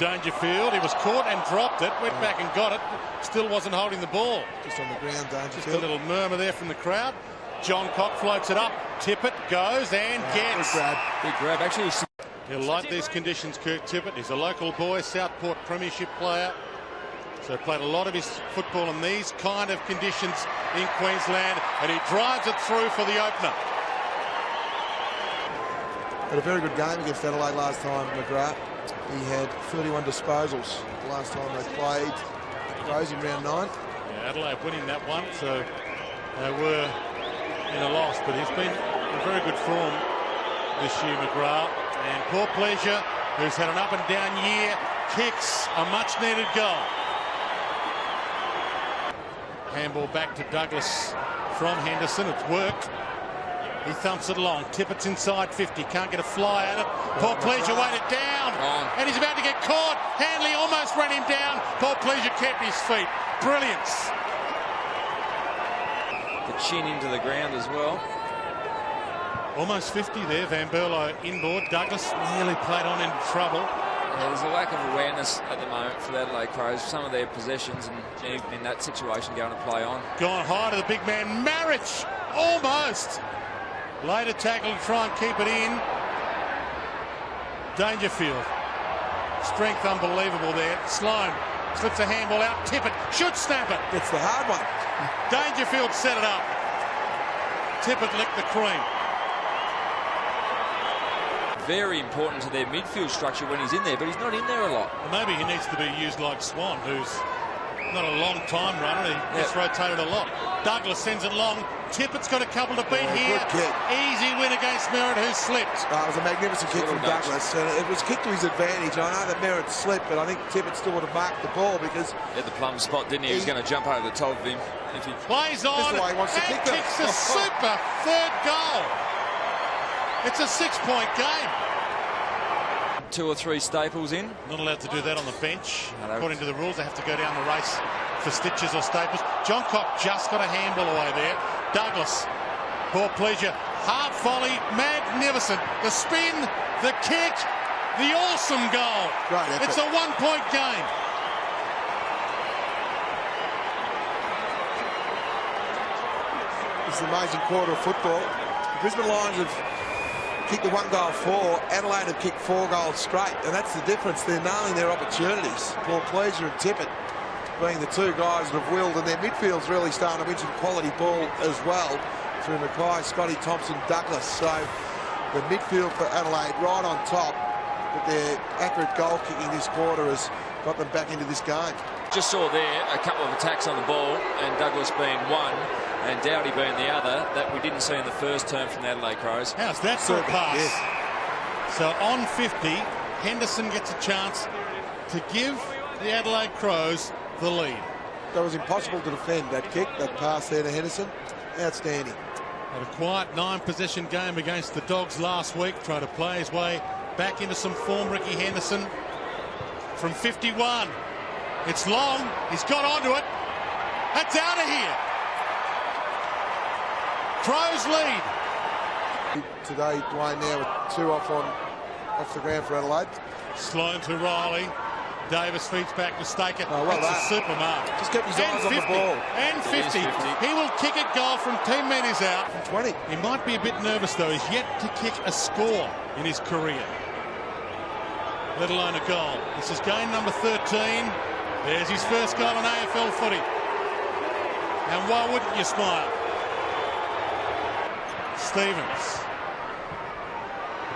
Dangerfield. He was caught and dropped it, went back and got it, still wasn't holding the ball. Just on the ground, Dangerfield. Just a little murmur there from the crowd. John Cock floats it up, Tippett goes and gets. Big grab, actually. He'll like these conditions, Kirk Tippett. He's a local boy, Southport Premiership player. So played a lot of his football in these kind of conditions in Queensland, and he drives it through for the opener. Had a very good game against Adelaide last time, McGrath. He had 31 disposals the last time they played. Rose in round 9. Yeah, Adelaide winning that one, so they were in a loss, but he's been in very good form this year, McGrath. And Poor Pleasure, who's had an up and down year, kicks a much needed goal. Handball back to Douglas from Henderson. It's worked. He thumps it along. Tippett's inside 50. Can't get a fly at it. Poor Pleasure weighed it down. And he's about to get caught. Handley almost ran him down. Poor Pleasure kept his feet. Brilliance. The chin into the ground as well. Almost 50 there. Van Berlo inboard. Douglas nearly played on into trouble. Yeah, there's a lack of awareness at the moment for the Adelaide Crows. Some of their possessions and even in that situation going to play on. Gone high to the big man. Marriage. Almost. Later tackle to try and keep it in. Dangerfield. Strength unbelievable there. Sloan slips a handball out. Tippett should snap it. It's the hard one. Dangerfield set it up. Tippett licked the cream. Very important to their midfield structure when he's in there, but he's not in there a lot. Well, maybe he needs to be used like Swan, who's not a long time runner. He gets rotated a lot. Douglas sends it long. Tippett's got a couple to beat here. Good kick. Easy win against Merritt, who slipped. It was a magnificent kick from Douglas, and it was kicked to his advantage. I know that Merritt slipped, but I think Tippett still would have marked the ball because he had the plum spot, didn't he? He was going to jump over the top of him. If he plays on he wants to and kick kicks a super third goal. It's a 6-point game. 2 or 3 staples in. Not allowed to do that on the bench. According to the rules, they have to go down the race for stitches or staples. John Cock just got a handball away there. Douglas, Poor Pleasure, half volley, magnificent. The spin, the kick, the awesome goal. It's a 1-point game. It's an amazing quarter of football. The Brisbane Lions have kicked the 1-goal 4. Adelaide have kicked 4 goals straight, and that's the difference. They're nailing their opportunities. Poor Pleasure and Tippett being the 2 guys that have willed, and their midfield's really starting to win some quality ball as well through Mackay, Scotty Thompson, Douglas. So the midfield for Adelaide right on top, but their accurate goal kicking this quarter has got them back into this game. Just saw there a couple of attacks on the ball, and Douglas being one and Dowdy being the other, that we didn't see in the first term from the Adelaide Crows. How's that for a pass? Yes. So on 50, Henderson gets a chance to give the Adelaide Crows the lead. That was impossible to defend, that kick, that pass there to Henderson. Outstanding. Had a quiet 9-possession game against the Dogs last week. Tried to play his way back into some form. Ricky Henderson from 51. It's long. He's got onto it. That's out of here. Crows lead. Today, Dwayne now with 2 off the ground for Adelaide. Sloan to Riley. Davis feeds back to Staker. That's a super mark. Just kept his eyes on the ball. And 50. He will kick it goal from 10 metres out. From 20. He might be a bit nervous though. He's yet to kick a score in his career, let alone a goal. This is game number 13. There's his first goal in AFL footy. And why wouldn't you smile? Stevens.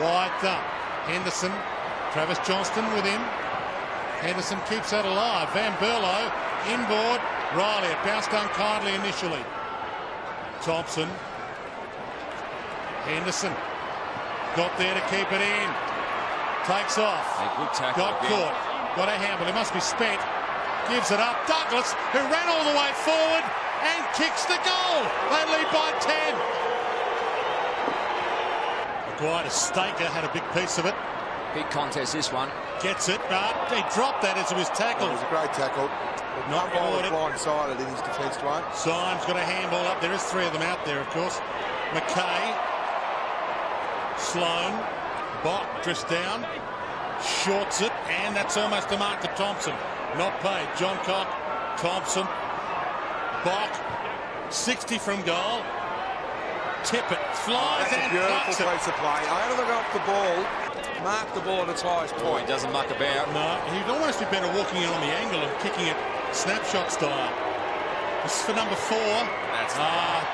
Wide thump. Henderson. Travis Johnston with him. Henderson keeps that alive. Van Berlo inboard. Riley, it bounced unkindly initially. Thompson. Henderson got there to keep it in. Takes off. Good tackle. Got caught. Got a handball. He must be spent. Gives it up. Douglas, who ran all the way forward and kicks the goal. They lead by 10. Maguire Staker had a big piece of it. Big contest, this one. Gets it, but he dropped that as it was tackled. It was a great tackle. But not rewarded. Blindsided in his defence, Dwayne. Symes got a handball up. There is 3 of them out there, of course. Mackay. Sloan. Bott drifts down. Shorts it, and that's almost a mark to Thompson. Not paid. John Cock, Thompson, Bock, 60 from goal. Tippett flies and beautiful plucks piece of play. I had to look off the ball, mark the ball at its highest point. He doesn't muck about. No, he'd almost be better walking in on the angle and kicking it snapshot style. This is for number 4. That's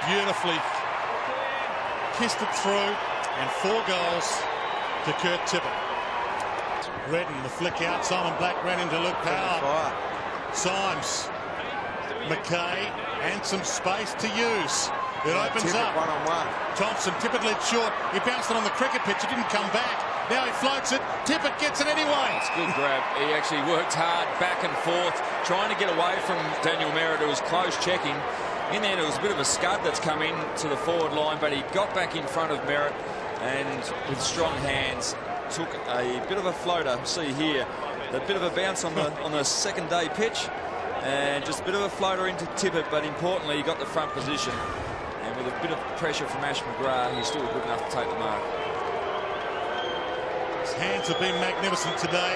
beautifully kissed it through, and 4 goals to Kurt Tippett. Redden, the flick out. Simon Black ran into Luke Power. Symes, McKay, and some space to use. It opens Tippett up. One-on-one. Thompson, Tippett led short. He bounced it on the cricket pitch. It didn't come back. Now he floats it. Tippett gets it anyway. It's a good grab. He actually worked hard back and forth, trying to get away from Daniel Merritt, who was close checking. In there, there was a bit of a scud that's come in to the forward line, but he got back in front of Merritt and with strong hands took a bit of a floater. See here, a bit of a bounce on the second day pitch, and just a bit of a floater into Tippett, but importantly, he got the front position. And with a bit of pressure from Ash McGrath, he's still good enough to take the mark. His hands have been magnificent today.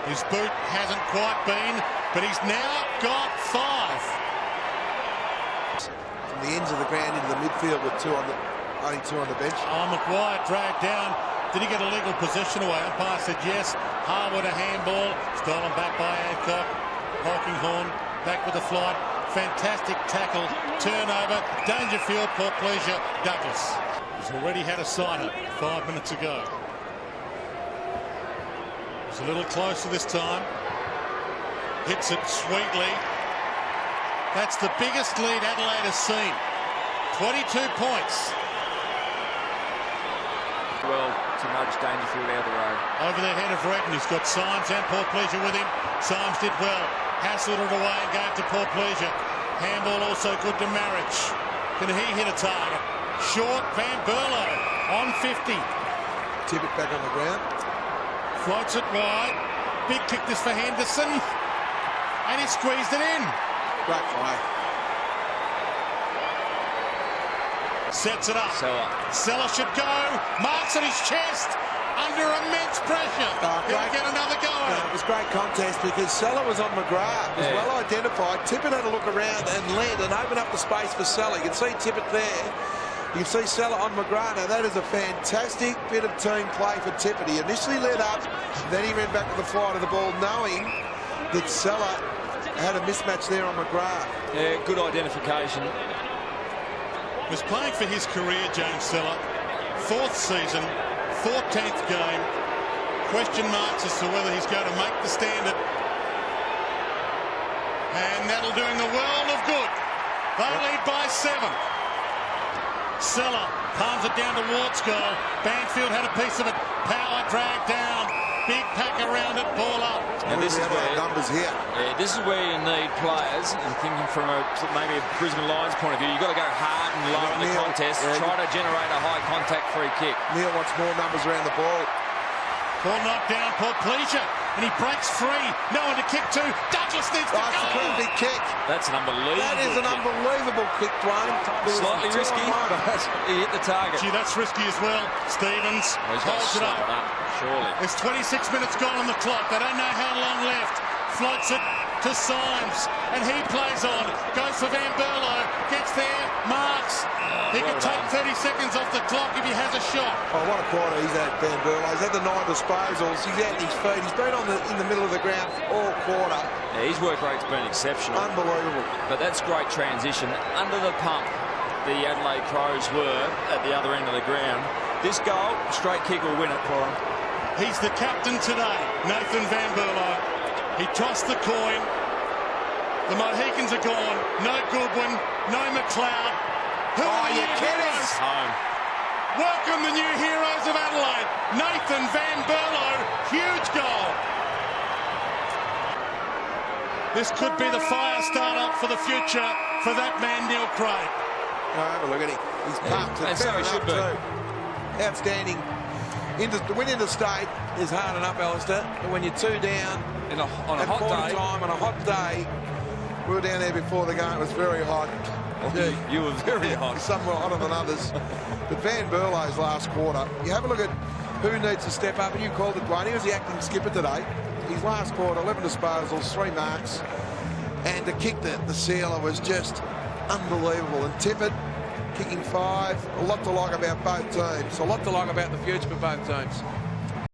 His boot hasn't quite been, but he's now got 5. From the ends of the ground into the midfield with only 2 on the bench. Oh, McGuire dragged down. Did he get a legal possession away? Umpire said yes. Harwood a handball. Stolen back by Adcock. Hawkinghorn back with the flight. Fantastic tackle. Turnover. Dangerfield. Port Pleasure. Douglas. He's already had a sighter 5 minutes ago. It's a little closer this time. Hits it sweetly. That's the biggest lead Adelaide has seen. 22 points. Well, to nudge Dangerfield out of the road. Over the head of Redden. He's got Symes and Port Pleasure with him. Symes did well. Hassled it away and gave to Port Pleasure. Handball also good to Marriage. Can he hit a target? Short. Van Berlo on 50. Tippett back on the ground. Floats it wide. Big kick this for Henderson. And he squeezed it in. Great play. Sets it up. Seller should go. Marks at his chest. Under immense pressure. He'll get another go. It was great contest because Seller was on McGrath. It was well identified. Tippett had a look around and led and opened up the space for Seller. You can see Tippett there. You can see Seller on McGrath. Now that is a fantastic bit of team play for Tippett. He initially led up, then he ran back to the flight of the ball, knowing that Seller had a mismatch there on McGrath. Yeah, good identification. Was playing for his career, James Seller. 4th season, 14th game. Question marks as to whether he's going to make the standard. And that'll do him the world of good. They lead by 7. Seller palms it down towards goal. Banfield had a piece of it. Power dragged down. Big pack around it, ball up. And this is where numbers here. Yeah, this is where you need players. And thinking from maybe a Brisbane Lions point of view, you've got to go hard and low in the contest. Try to generate a high contact free kick. Neil wants more numbers around the ball. Ball knocked down, Port Pleasure, and he breaks free. No one to kick to. Douglas needs to go. That's a pretty big kick. That's an unbelievable That is an unbelievable kick, Dwayne. Slightly risky, but he hit the target. Gee, that's risky as well. Stevens holds it up. Surely. There's 26 minutes gone on the clock. They don't know how long left. Floats it to Symes, and he plays on. Goes for Van Berlo. Gets there. Marks. He can take 30 seconds off the clock if he has a shot. Oh, what a quarter he's had, Van Berlo. He's had the 9 disposals. He's out his feet. He's been in the middle of the ground all quarter. Yeah, his work rate's been exceptional. Unbelievable. But that's great transition. Under the pump, the Adelaide Crows were at the other end of the ground. This goal, straight kick will win it for him. He's the captain today, Nathan Van Berlo. He tossed the coin. The Mohicans are gone. No Goodwin, no McLeod. Who are the new heroes? Home. Welcome the new heroes of Adelaide. Nathan Van Berlo, huge goal. This could be the fire starter for the future for that man, Neil Craig. Oh, have a look at him. He's pumped. And so he should be. Outstanding. To win interstate is hard enough, Alistair. But when you're 2 down on a hot day, on a hot day, we were down there before the game. It was very hot. You were very hot. Some were hotter than others. But Van Berlo's last quarter, you have a look at who needs to step up? And you called it, Dwayne. He was the acting skipper today. His last quarter, 11 disposals, 3 marks. And to kick the sealer was just unbelievable. And Tippett kicking 5. A lot to like about both teams. A lot to like about the future for both teams.